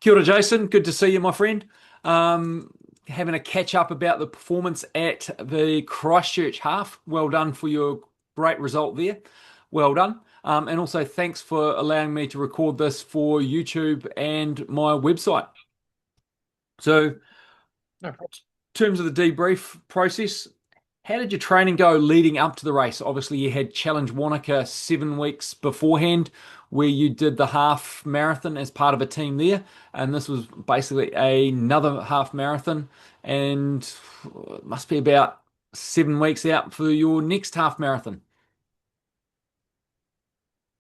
Kia ora, Jason. Good to see you, my friend. Having a catch up about the performance at the Christchurch Half. Well done for your great result there. Well done. And also thanks for allowing me to record this for YouTube and my website. So, No problem. in terms of the debrief process, how did your training go leading up to the race? Obviously, you had Challenge Wanaka 7 weeks beforehand, where you did the half marathon as part of a team there, and this was basically another half marathon, and it must be about 7 weeks out for your next half marathon.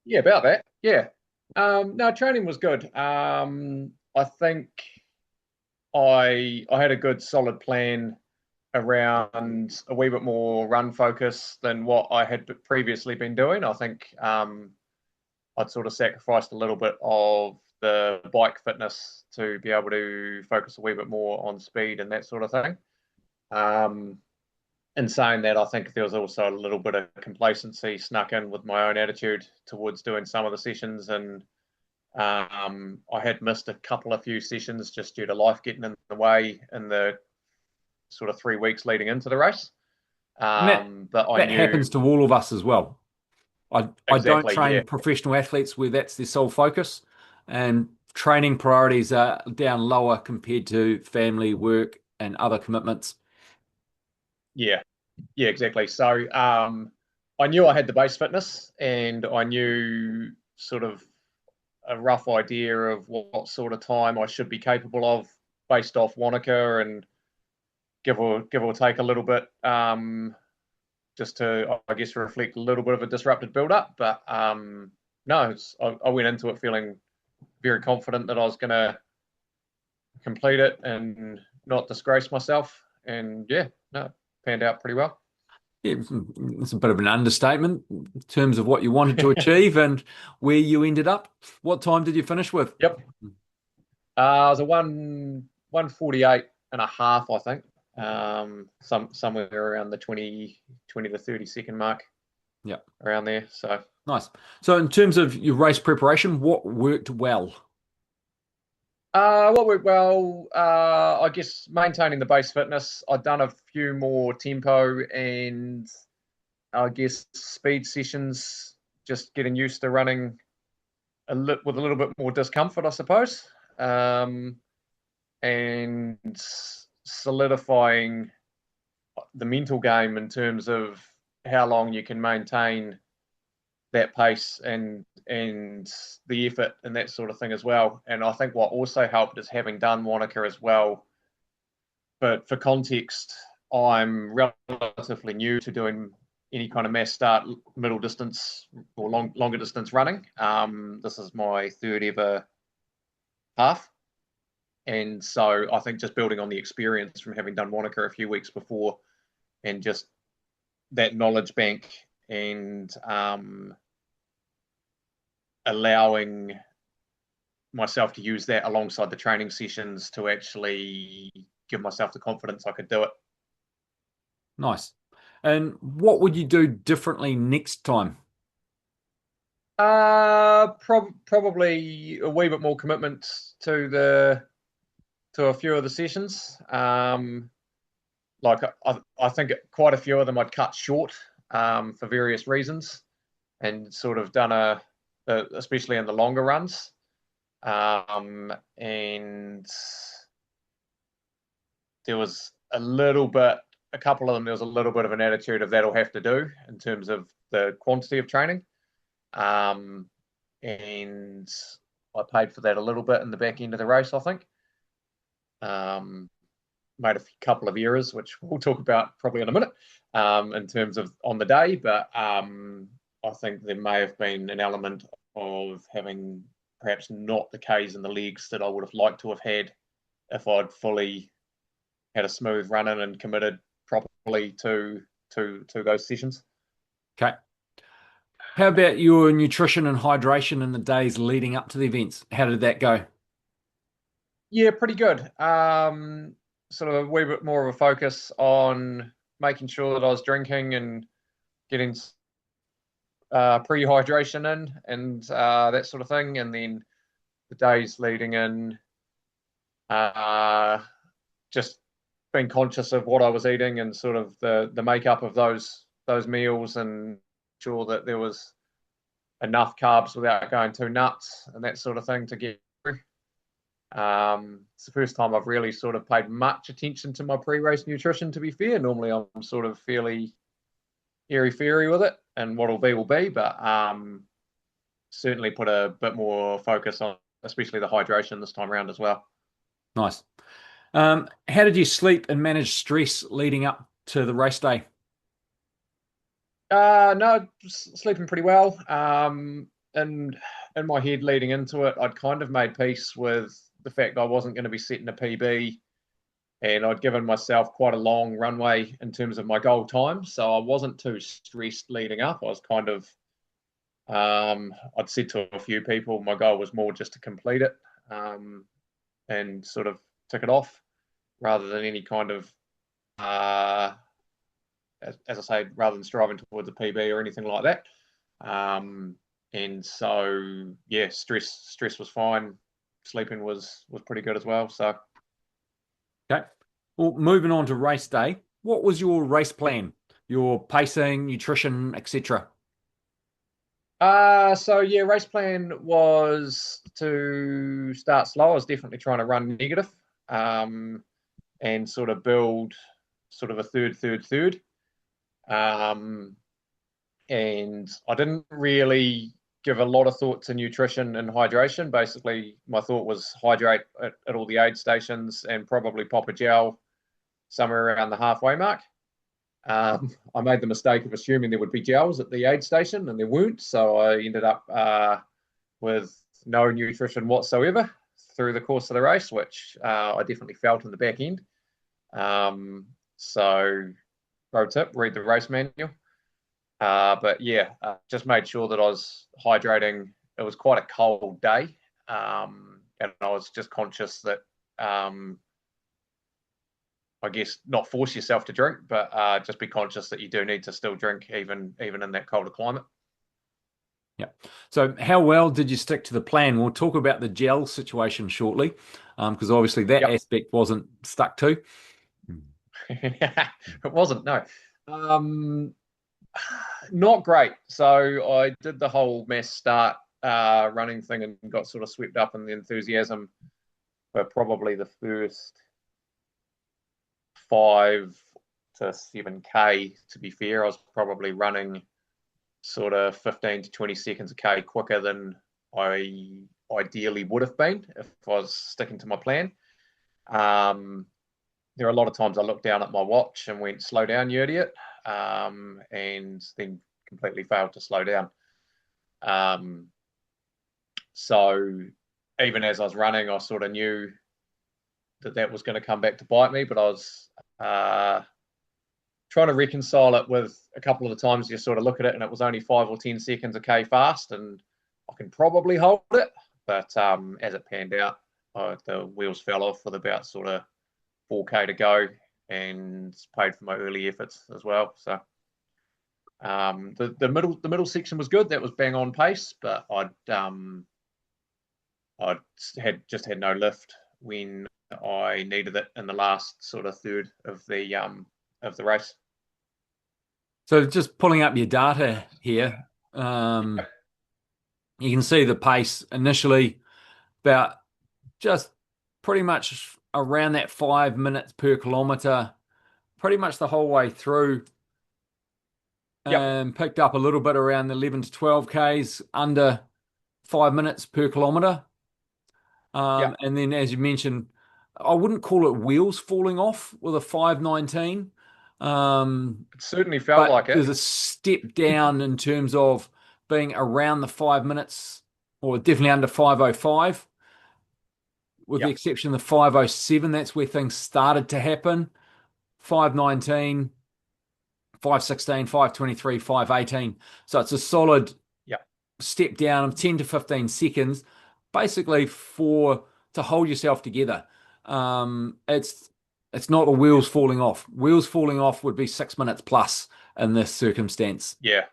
Yeah, about that. Yeah. No, training was good. I think I had a good solid plan around a wee bit more run focus than what I had previously been doing. I think I'd sort of sacrificed a little bit of the bike fitness to be able to focus a wee bit more on speed and that sort of thing. Um, in saying that, I think there was also a little bit of complacency snuck in with my own attitude towards doing some of the sessions, and I had missed a couple of few sessions just due to life getting in the way in the sort of 3 weeks leading into the race. And that But I that knew happens to all of us as well. I don't exactly, train yeah, professional athletes where that's their sole focus, and training priorities are down lower compared to family, work, and other commitments. yeah, yeah, exactly. So I knew I had the base fitness, and I knew sort of a rough idea of what sort of time I should be capable of based off Wanaka and give or take a little bit, just to I guess reflect a little bit of a disrupted build up. But no, I went into it feeling very confident that I was going to complete it and not disgrace myself. And yeah, no, panned out pretty well. Yeah, it's a bit of an understatement in terms of what you wanted to achieve and where you ended up. What time did you finish with? Yep. I was a 148 and a half, I think. Somewhere around the 20 to 30 second mark Yeah, around there. So nice. So, in terms of your race preparation, what worked well? what worked well, I guess maintaining the base fitness. I'd done a few more tempo and I guess speed sessions, just getting used to running with a little bit more discomfort, I suppose, um, and solidifying the mental game in terms of how long you can maintain that pace and the effort and that sort of thing as well. And I think what also helped is having done Wanaka as well. But for context, I'm relatively new to doing any kind of mass start, middle distance or longer distance running. This is my third ever half. And so I think just building on the experience from having done Wanaka a few weeks before and just that knowledge bank and allowing myself to use that alongside the training sessions to actually give myself the confidence I could do it. Nice. And what would you do differently next time? Probably a wee bit more commitment to a few of the sessions. Like I think quite a few of them I'd cut short for various reasons, and sort of done especially in the longer runs. And there was a couple of them, there was a little bit of an attitude of that'll have to do in terms of the quantity of training. Um, and I paid for that a little bit in the back end of the race, I think. Um, Made a couple of errors, which we'll talk about probably in a minute, in terms of on the day. But I think there may have been an element of having perhaps not the Ks and the legs that I would have liked to have had if I'd fully had a smooth run in and committed properly to those sessions. Okay. How about your nutrition and hydration in the days leading up to the events? How did that go? Yeah, pretty good. Sort of a wee bit more of a focus on making sure that I was drinking and getting pre-hydration in and that sort of thing. And then the days leading in, Uh, just being conscious of what I was eating and sort of the makeup of those meals, and sure that there was enough carbs without going too nuts and that sort of thing to get through. It's the first time I've really sort of paid much attention to my pre-race nutrition, to be fair. Normally I'm sort of fairly airy-fairy with it, and what'll be will be, but certainly put a bit more focus on especially the hydration this time around as well. Nice. How did you sleep and manage stress leading up to the race day? No, sleeping pretty well. And in my head leading into it, I'd kind of made peace with the fact I wasn't going to be setting a PB, and I'd given myself quite a long runway in terms of my goal time, so I wasn't too stressed leading up. I was kind of, I'd said to a few people, my goal was more just to complete it, and sort of tick it off, rather than any kind of, as I say, rather than striving towards a PB or anything like that. And so, yeah, stress was fine. Sleeping was pretty good as well. So, Okay. Well, moving on to race day, what was your race plan? Your pacing, nutrition, etc. so yeah, race plan was to start slow. I was definitely trying to run negative, and sort of build sort of a third. Um, and I didn't really give a lot of thought to nutrition and hydration. Basically, my thought was hydrate at all the aid stations and probably pop a gel somewhere around the halfway mark. I made the mistake of assuming there would be gels at the aid station, and there weren't. So I ended up with no nutrition whatsoever through the course of the race, which I definitely felt in the back end. So, pro tip: read the race manual. But yeah, just made sure that I was hydrating. It was quite a cold day, and I was just conscious that, I guess, not force yourself to drink, but just be conscious that you do need to still drink even in that colder climate. Yeah. So how well did you stick to the plan? We'll talk about the gel situation shortly, because obviously that Yep. aspect wasn't stuck to. It wasn't, no. Um, Not great. So I did the whole mass start running thing and got sort of swept up in the enthusiasm for probably the first 5 to 7K. To be fair, I was probably running sort of 15 to 20 seconds a K quicker than I ideally would have been if I was sticking to my plan. Um, there are a lot of times I looked down at my watch and went, slow down, you idiot, and then completely failed to slow down. Um, so even as I was running, I sort of knew that was going to come back to bite me, but I was trying to reconcile it with a couple of the times you sort of look at it and it was only 5 or 10 seconds a K fast, and I can probably hold it. But as it panned out, the wheels fell off with about sort of 4K to go, and paid for my early efforts as well. So the middle section was good. That was bang on pace, but I'd had no lift when I needed it in the last sort of third of the race. So just pulling up your data here, you can see the pace initially about just pretty much around that 5 minutes per kilometer, pretty much the whole way through, Yep. and picked up a little bit around the 11 to 12 Ks under 5 minutes per kilometer. Yep. And then, as you mentioned, I wouldn't call it wheels falling off with a 5:19, It certainly felt but like it. there's a step down in terms of being around the 5 minutes, or definitely under 5:05, with the Yep. exception of the 5:07. That's where things started to happen. 5:19, 5:16, 5:23, 5:18. So it's a solid Yep. step down of 10 to 15 seconds, basically for to hold yourself together. It's not the wheels falling off. Wheels falling off would be 6 minutes plus in this circumstance. Yeah.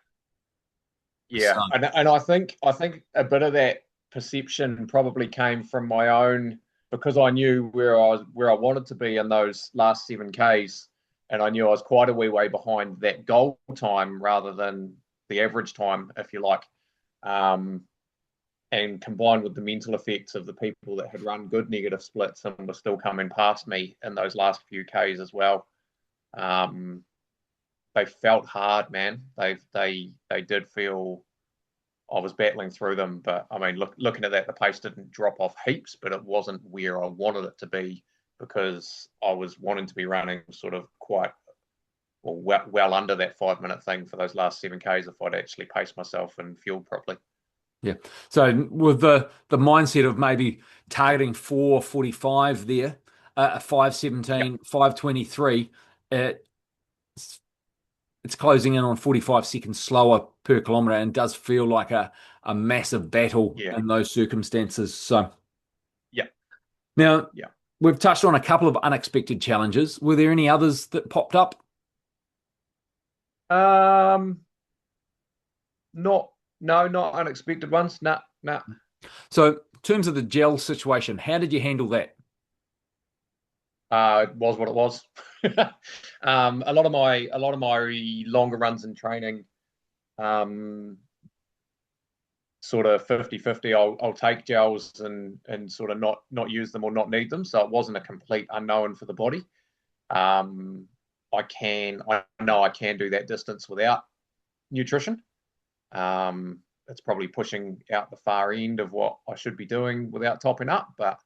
So, Yeah. And I think a bit of that perception probably came from my own because I knew where I wanted to be in those last 7Ks, and I knew I was quite a wee way behind that goal time rather than the average time, if you like. Um, and combined with the mental effects of the people that had run good negative splits and were still coming past me in those last few Ks as well. They felt hard, man. They did feel I was battling through them, but I mean, looking at that, the pace didn't drop off heaps, but it wasn't where I wanted it to be because I was wanting to be running sort of quite well under that 5 minute thing for those last 7Ks if I'd actually paced myself and fueled properly. Yeah. So with the mindset of maybe targeting 4:45 there, 5:17, 5:23, it's it's closing in on 45 seconds slower per kilometre and does feel like a massive battle Yeah, in those circumstances. So yeah, now yeah. we've touched on a couple of unexpected challenges. Were there any others that popped up? Um, not no, not unexpected ones. Nah, nah. So in terms of the gel situation, how did you handle that? It was what it was. A lot of my longer runs in training, um, sort of 50-50. I'll take gels and sort of not use them or not need them. So it wasn't a complete unknown for the body. Um, I know I can do that distance without nutrition. It's probably pushing out the far end of what I should be doing without topping up, but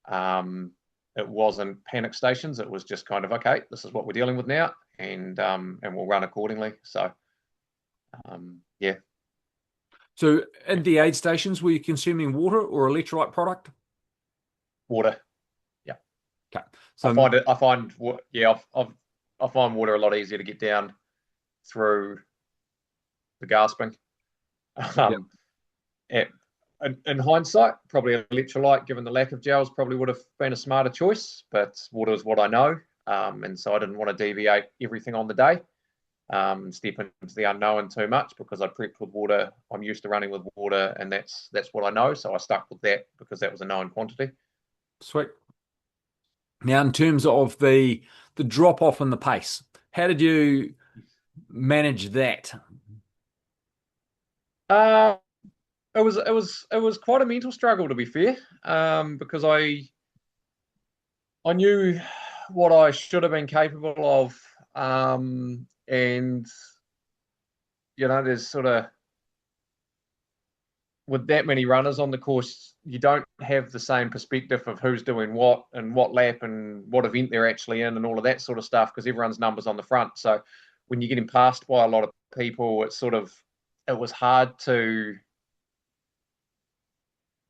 um, it wasn't panic stations. It was just kind of okay, this is what we're dealing with now, and we'll run accordingly. So yeah, So in the aid stations, were you consuming water or electrolyte product? water. Yeah, Okay. So I find yeah, I find water a lot easier to get down through the gasping. yeah, Um, it, in hindsight, probably electrolyte, given the lack of gels, probably would have been a smarter choice. But water is what I know, and so I didn't want to deviate everything on the day, step into the unknown too much because I prepped with water. I'm used to running with water, and that's what I know. So I stuck with that because that was a known quantity. sweet. Now, in terms of the drop off in the pace, how did you manage that? Uh, it was quite a mental struggle to be fair, because I knew what I should have been capable of, and there's sort of with that many runners on the course, you don't have the same perspective of who's doing what and what lap and what event they're actually in and all of that sort of stuff because everyone's numbers on the front. So when you're getting passed by a lot of people, it was hard to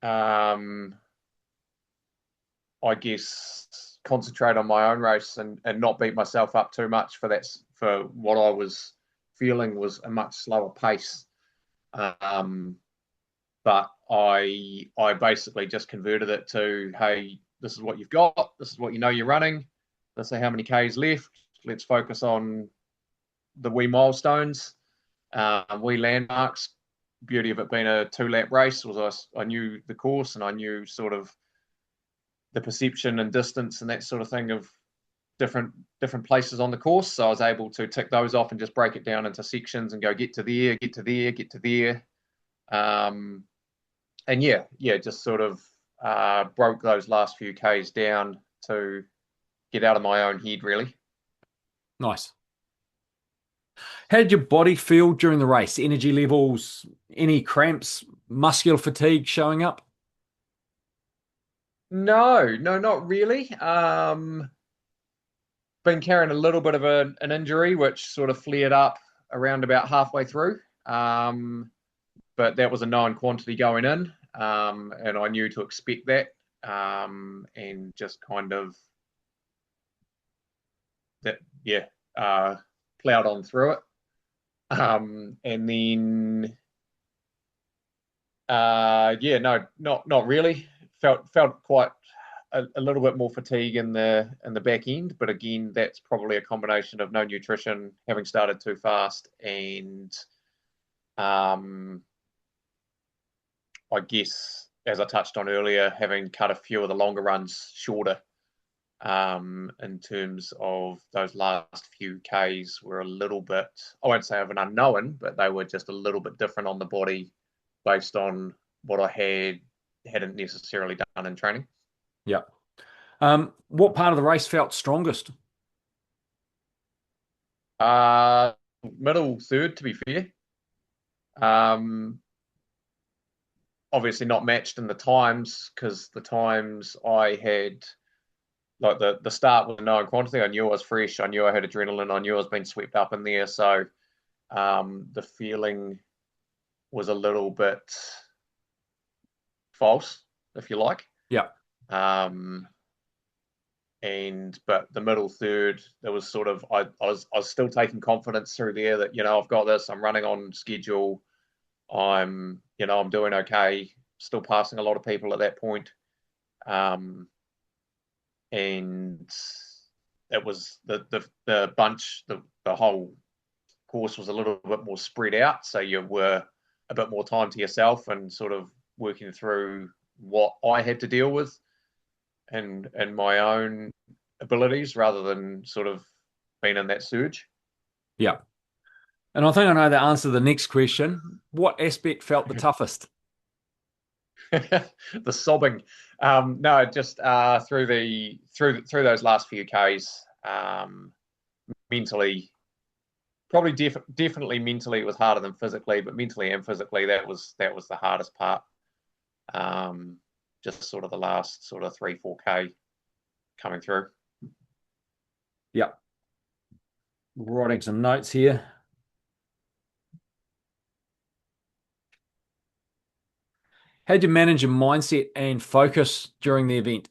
um, I guess concentrate on my own race and not beat myself up too much for what I was feeling was a much slower pace. Um, but I basically just converted it to, hey, this is what you've got, this is what you know you're running, let's say how many Ks left, let's focus on the wee milestones, wee landmarks. Beauty of it being a 2 lap race was I knew the course and I knew sort of the perception and distance and that sort of thing of different places on the course. So I was able to tick those off and just break it down into sections and go get to there, get to there, get to there. And yeah, just sort of broke those last few Ks down to get out of my own head, really. Nice. How did your body feel during the race? Energy levels, any cramps, muscular fatigue showing up? No, not really. Been carrying a little bit of an injury, which sort of flared up around about halfway through. But that was a known quantity going in, and I knew to expect that, and just kind of that, yeah, plowed on through it. And then, yeah, no, not really. Felt quite a little bit more fatigue in the back end, but again, that's probably a combination of no nutrition, having started too fast, and I guess as I touched on earlier, having cut a few of the longer runs shorter, in terms of those last few Ks were a little bit, I won't say of an unknown, but they were just a little bit different on the body based on what I hadn't necessarily done in training. Yeah. What part of the race felt strongest? Uh, Middle third, to be fair. Um, Obviously not matched in the times because the times I had, like the start was a known quantity. I knew I was fresh. I knew I had adrenaline. I knew I was being swept up in there. So the feeling was a little bit false, if you like. Yeah. Um, but the middle third, there was sort of I was still taking confidence through there that I've got this. I'm running on schedule. I'm doing okay. Still passing a lot of people at that point. Um, and it was the bunch, the whole course was a little bit more spread out, so you were a bit more time to yourself and sort of working through what I had to deal with and my own abilities rather than sort of being in that surge. Yeah. And I think I know the answer to the next question. What aspect felt the toughest? The sobbing. No, just through those last few Ks, mentally, probably definitely mentally it was harder than physically, but mentally and physically that was the hardest part. Um, just sort of the last sort of 3-4 K coming through. Yeah. Writing some notes here. How'd you manage your mindset and focus during the event?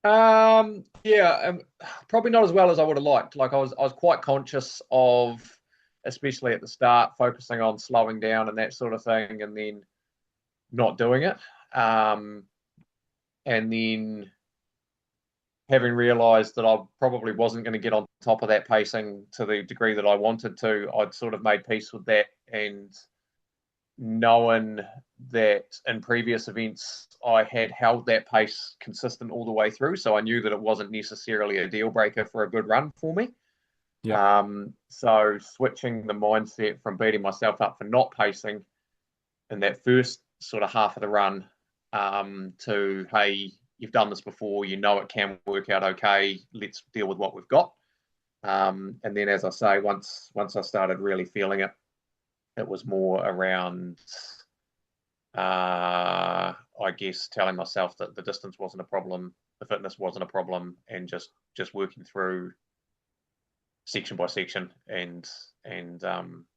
Yeah, probably not as well as I would have liked. Like I was quite conscious of, especially at the start, focusing on slowing down and that sort of thing, and then not doing it. Um, and then having realised that I probably wasn't going to get on top of that pacing to the degree that I wanted to, I'd sort of made peace with that and knowing that in previous events I had held that pace consistent all the way through, so I knew that it wasn't necessarily a deal breaker for a good run for me. Yeah. So switching the mindset from beating myself up for not pacing in that first sort of half of the run, to hey, you've done this before, you know it can work out okay. Let's deal with what we've got. And then, as I say, once I started really feeling it, it was more around, I guess, telling myself that the distance wasn't a problem, the fitness wasn't a problem, and just working through section by section and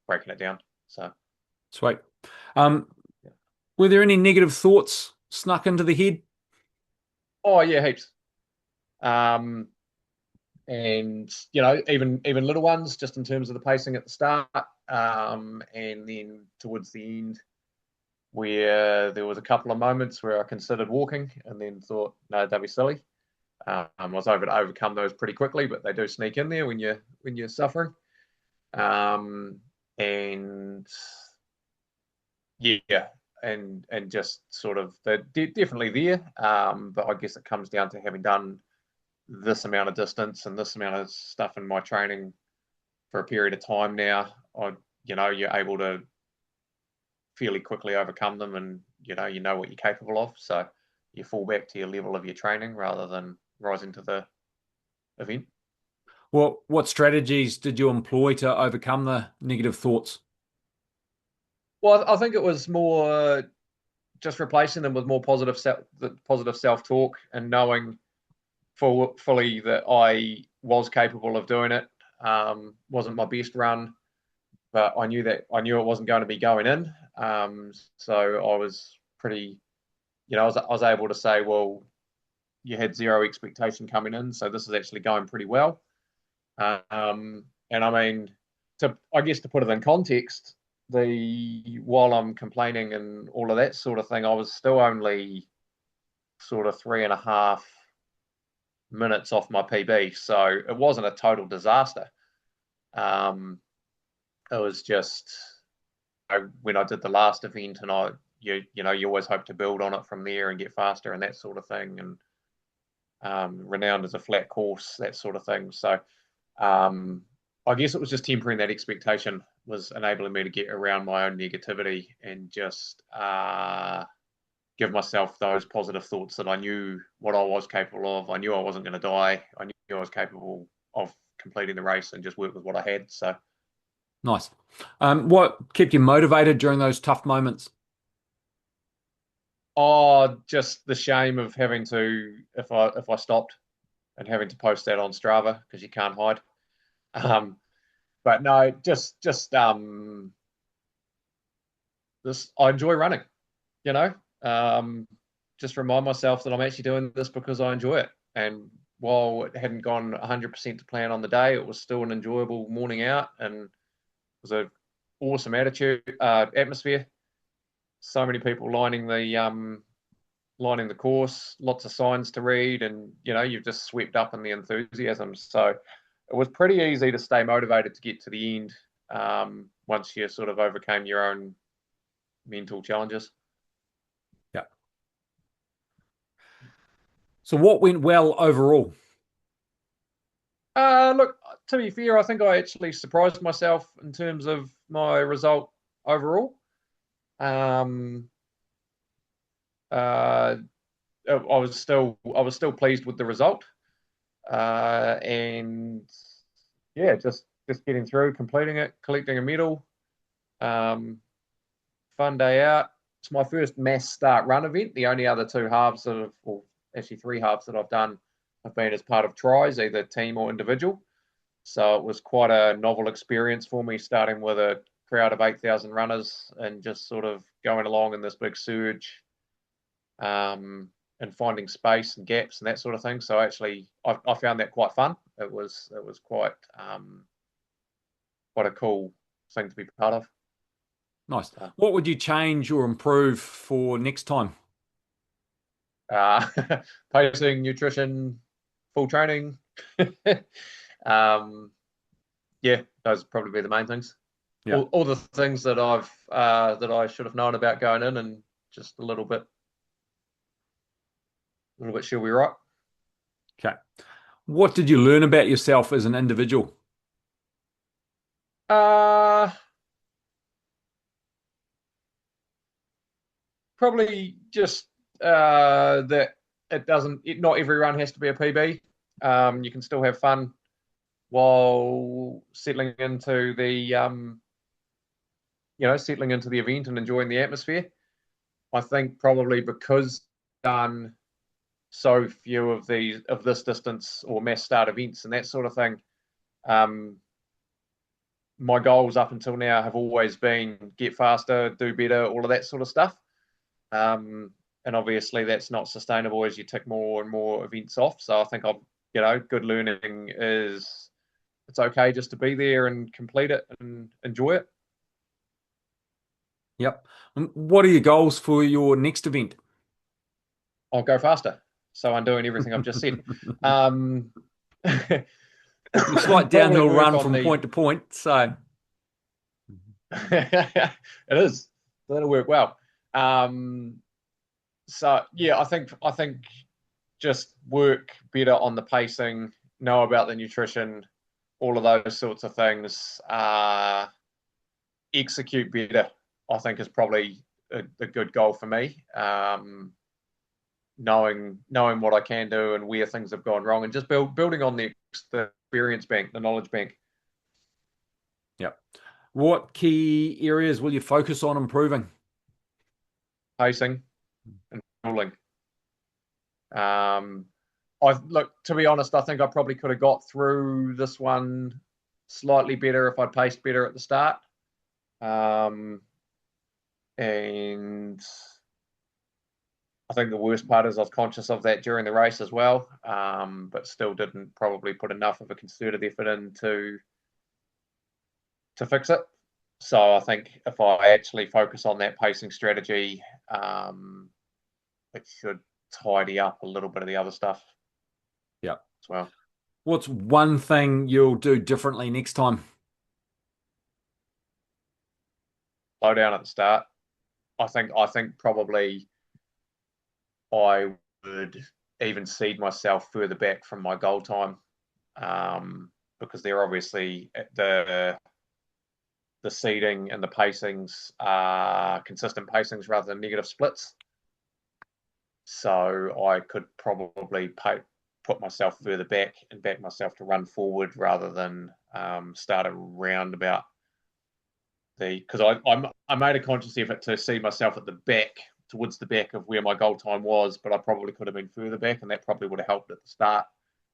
breaking it down. So, Sweet. Um, yeah. were there any negative thoughts snuck into the head? Oh yeah, heaps. Um, and even little ones, just in terms of the pacing at the start, and then towards the end, where there was a couple of moments where I considered walking, and then thought, no, don't be silly. I was able to overcome those pretty quickly, but they do sneak in there when you're suffering. And yeah, and just sort of they're definitely there. But I guess it comes down to having done this amount of distance and this amount of stuff in my training for a period of time now. You're able to fairly quickly overcome them, and you know what you're capable of. So you fall back to your level of your training rather than rising to the event. What strategies did you employ to overcome the negative thoughts? Well, I think it was more just replacing them with more positive self talk and knowing fully that I was capable of doing it. Wasn't my best run, but I knew it wasn't going to be going in. So I was pretty, I was able to say, well, you had zero expectation coming in, so this is actually going pretty well. And I mean, I guess to put it in context, while I'm complaining and all of that sort of thing, I was still only sort of 3.5 minutes off my PB, so it wasn't a total disaster. It was just when I did the last event and I you always hope to build on it from there and get faster and that sort of thing. And renowned as a flat course, that sort of thing. So I guess it was just tempering that expectation, was enabling me to get around my own negativity and just give myself those positive thoughts that I knew what I was capable of. I knew I wasn't going to die. I knew I was capable of completing the race and just work with what I had. So, Nice. What kept you motivated during those tough moments? just the shame of having to, if I stopped and having to post that on Strava because you can't hide. But no, this, I enjoy running, you know. Just remind myself that I'm actually doing this because I enjoy it. And while it hadn't gone 100% to plan on the day, it was still an enjoyable morning out, and it was an awesome atmosphere. So many people lining the course, lots of signs to read, and you've just swept up in the enthusiasm. So it was pretty easy to stay motivated to get to the end once you sort of overcame your own mental challenges. Yeah. So what went well overall? Look, to be fair, I think I actually surprised myself in terms of my result overall. Um, uh, I was still pleased with the result, and yeah, just getting through, completing it, collecting a medal. Fun day out. It's my first mass start run event. The only other two halves or actually three halves that I've done have been as part of tries, either team or individual. So it was quite a novel experience for me, starting with a crowd of 8,000 runners and just sort of going along in this big surge, and finding space and gaps and that sort of thing. So actually, I found that quite fun. It was quite a cool thing to be part of. Nice. What would you change or improve for next time? Uh, pacing, nutrition, full training. Yeah, those would probably be the main things. Yeah. All the things that I should have known about going in, and just a little bit sure we're right. Okay. What did you learn about yourself as an individual? Uh, Probably just that not every run has to be a PB. You can still have fun while settling into the event and enjoying the atmosphere. I think probably because done so few of this distance or mass start events and that sort of thing, my goals up until now have always been get faster, do better, all of that sort of stuff. And obviously that's not sustainable as you tick more and more events off. So I think good learning is it's okay just to be there and complete it and enjoy it. Yep. What are your goals for your next event? I'll go faster. So I'm doing everything I've just said. Um, Pretty slight Probably downhill work run on from the. point to point. So, It is. That'll work well. So yeah, I think just work better on the pacing, know about the nutrition, all of those sorts of things. Execute better, I think, is probably a good goal for me. Knowing what I can do and where things have gone wrong, and just building on the experience bank, the knowledge bank. yep. What key areas will you focus on improving? Pacing and fueling. I look, to be honest, I think I probably could have got through this one slightly better if I paced better at the start. And I think the worst part is I was conscious of that during the race as well, but still didn't probably put enough of a concerted effort in to fix it. So I think if I actually focus on that pacing strategy, it should tidy up a little bit of the other stuff. Yeah. As well. What's one thing you'll do differently next time? Slow down at the start. I think probably I would even seed myself further back from my goal time, because they're obviously the seeding and the pacings are consistent pacings rather than negative splits. So I could probably put myself further back and back myself to run forward rather than start around about because I made a conscious effort to see myself at the back, towards the back of where my goal time was, but I probably could have been further back, and that probably would have helped at the start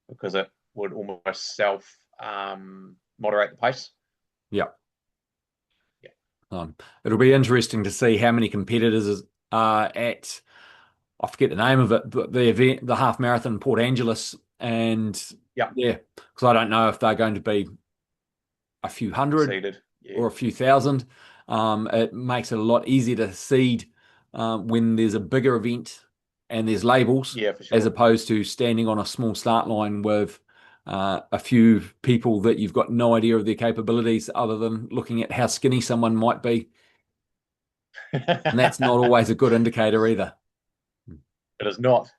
because it would almost self moderate the pace. Yeah. Yeah, It'll be interesting to see how many competitors are at, I forget the name of it, but the event, the half marathon in Port Angeles. And yeah, yeah, because I don't know if they're going to be a few hundred seeded. Yeah, or a few thousand. It makes it a lot easier to seed when there's a bigger event and there's labels, yeah, for as sure. opposed to standing on a small start line with a few people that you've got no idea of their capabilities other than looking at how skinny someone might be. And that's not It always a good indicator either. is not.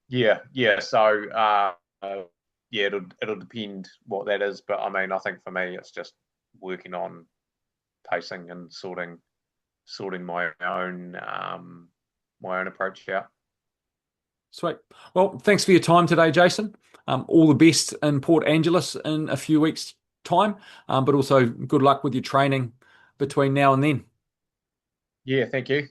Yeah, yeah. So yeah, it'll depend what that is, but I mean, I think for me, it's just working on pacing and sorting my own approach out. Sweet. Well, thanks for your time today, Jason. All the best in Port Angeles in a few weeks' time, but also good luck with your training between now and then. Yeah, thank you.